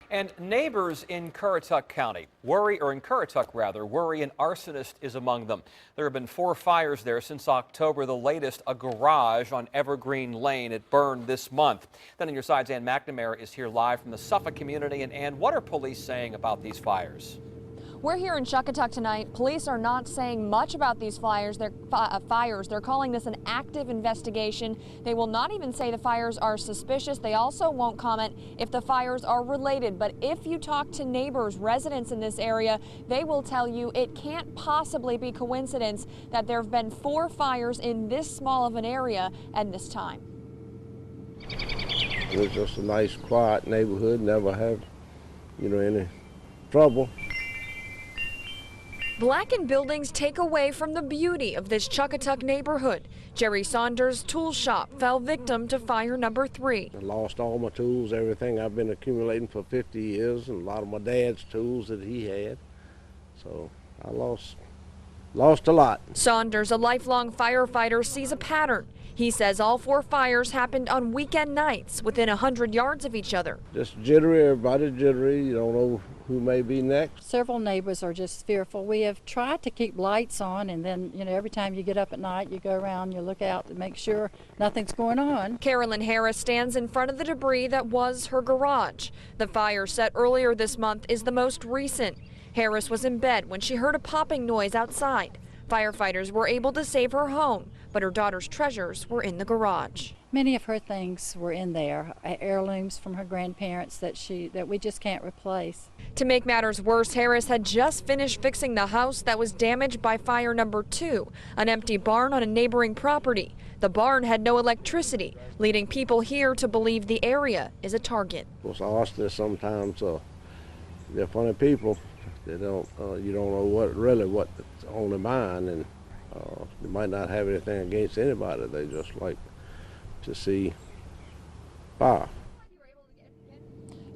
And neighbors in Currituck County worry an arsonist is among them. There have been 4 fires there since October. The latest, a garage on Evergreen Lane. It burned this month. Then on your sides, Ann McNamara is here live from the Suffolk community. And Ann, what are police saying about these fires? We're here in Chuckatuck tonight. Police are not saying much about these fires. They're calling this an active investigation. They will not even say the fires are suspicious. They also won't comment if the fires are related. But if you talk to neighbors, residents in this area, they will tell you it can't possibly be coincidence that there have been 4 fires in this small of an area at this time. It was just a nice, quiet neighborhood. Never have, any trouble. Blackened buildings take away from the beauty of this Chuckatuck neighborhood. Jerry Saunders' tool shop fell victim to fire number 3. I lost all my tools, everything I've been accumulating for 50 years, and a lot of my dad's tools that he had. So I lost a lot. Saunders, a lifelong firefighter, sees a pattern. He says all 4 fires happened on weekend nights within 100 yards of each other. Just jittery, everybody jittery. You don't know who may be next. Several neighbors are just fearful. We have tried to keep lights on, and then, every time you get up at night, you go around, you look out to make sure nothing's going on. Carolyn Harris stands in front of the debris that was her garage. The fire set earlier this month is the most recent. Harris was in bed when she heard a popping noise outside. Firefighters were able to save her home, but her daughter's treasures were in the garage. Many of her things were in there, heirlooms from her grandparents that we just can't replace. To make matters worse, Harris had just finished fixing the house that was damaged by fire number 2, an empty barn on a neighboring property. The barn had no electricity, leading people here to believe the area is a target. Of course, arsonists sometimes they're funny people. They don't, you don't know what's on their mind, and they might not have anything against anybody. They just like to see fire.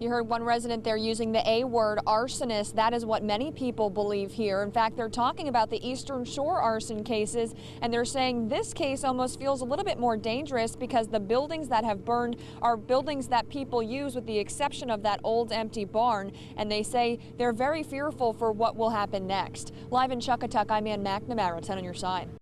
You heard one resident there using the A word, arsonist. That is what many people believe here. In fact, they're talking about the Eastern Shore arson cases, and they're saying this case almost feels a little bit more dangerous because the buildings that have burned are buildings that people use, with the exception of that old empty barn, and they say they're very fearful for what will happen next. Live in Chuckatuck, I'm Ann McNamara, 10 on your side.